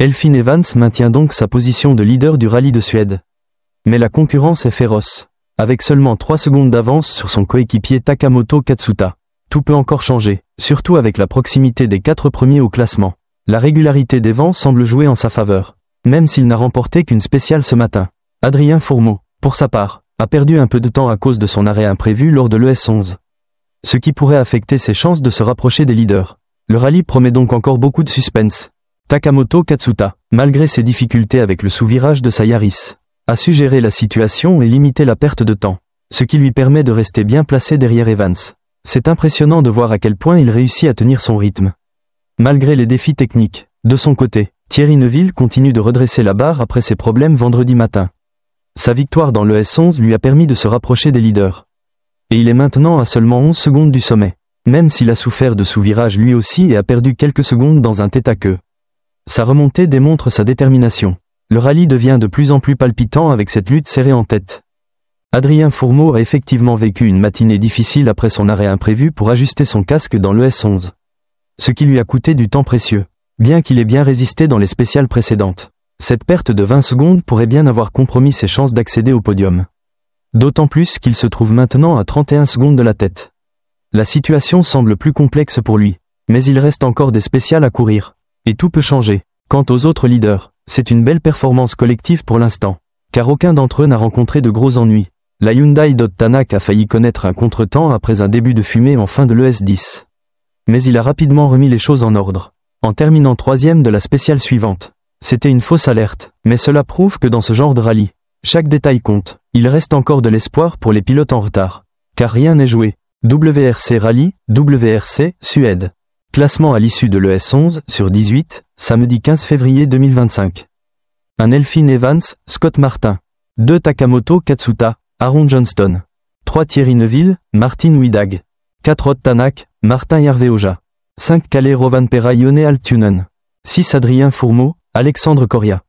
Elfyn Evans maintient donc sa position de leader du rallye de Suède. Mais la concurrence est féroce. Avec seulement 3 secondes d'avance sur son coéquipier Takamoto Katsuta. Tout peut encore changer, surtout avec la proximité des 4 premiers au classement. La régularité des vents semble jouer en sa faveur, même s'il n'a remporté qu'une spéciale ce matin. Adrien Fourmeau, pour sa part, a perdu un peu de temps à cause de son arrêt imprévu lors de l'ES11. Ce qui pourrait affecter ses chances de se rapprocher des leaders. Le rallye promet donc encore beaucoup de suspense. Takamoto Katsuta, malgré ses difficultés avec le sous-virage de sa Yaris, a su gérer la situation et limiter la perte de temps, ce qui lui permet de rester bien placé derrière Evans. C'est impressionnant de voir à quel point il réussit à tenir son rythme. Malgré les défis techniques, de son côté, Thierry Neuville continue de redresser la barre après ses problèmes vendredi matin. Sa victoire dans le S11 lui a permis de se rapprocher des leaders. Et il est maintenant à seulement 11 secondes du sommet, même s'il a souffert de sous-virage lui aussi et a perdu quelques secondes dans un tête-à-queue. Sa remontée démontre sa détermination. Le rallye devient de plus en plus palpitant avec cette lutte serrée en tête. Adrien Fourmeau a effectivement vécu une matinée difficile après son arrêt imprévu pour ajuster son casque dans le S11. Ce qui lui a coûté du temps précieux, bien qu'il ait bien résisté dans les spéciales précédentes. Cette perte de 20 secondes pourrait bien avoir compromis ses chances d'accéder au podium. D'autant plus qu'il se trouve maintenant à 31 secondes de la tête. La situation semble plus complexe pour lui, mais il reste encore des spéciales à courir. Et tout peut changer. Quant aux autres leaders, c'est une belle performance collective pour l'instant, car aucun d'entre eux n'a rencontré de gros ennuis. La Hyundai Tanak a failli connaître un contretemps après un début de fumée en fin de l'ES10. Mais il a rapidement remis les choses en ordre, en terminant 3e de la spéciale suivante. C'était une fausse alerte, mais cela prouve que dans ce genre de rallye, chaque détail compte. Il reste encore de l'espoir pour les pilotes en retard, car rien n'est joué. WRC Rallye, WRC, Suède. Classement à l'issue de l'ES11 sur 18, samedi 15 février 2025. 1 Elfyn Evans, Scott Martin. 2 Takamoto Katsuta, Aaron Johnston. 3 Thierry Neuville, Martin Widag. 4 Ott Tanak, Martin Järveoja. 5 Kalle Rovanperä Jone Altunen. 6 Adrien Fourmeau, Alexandre Coria.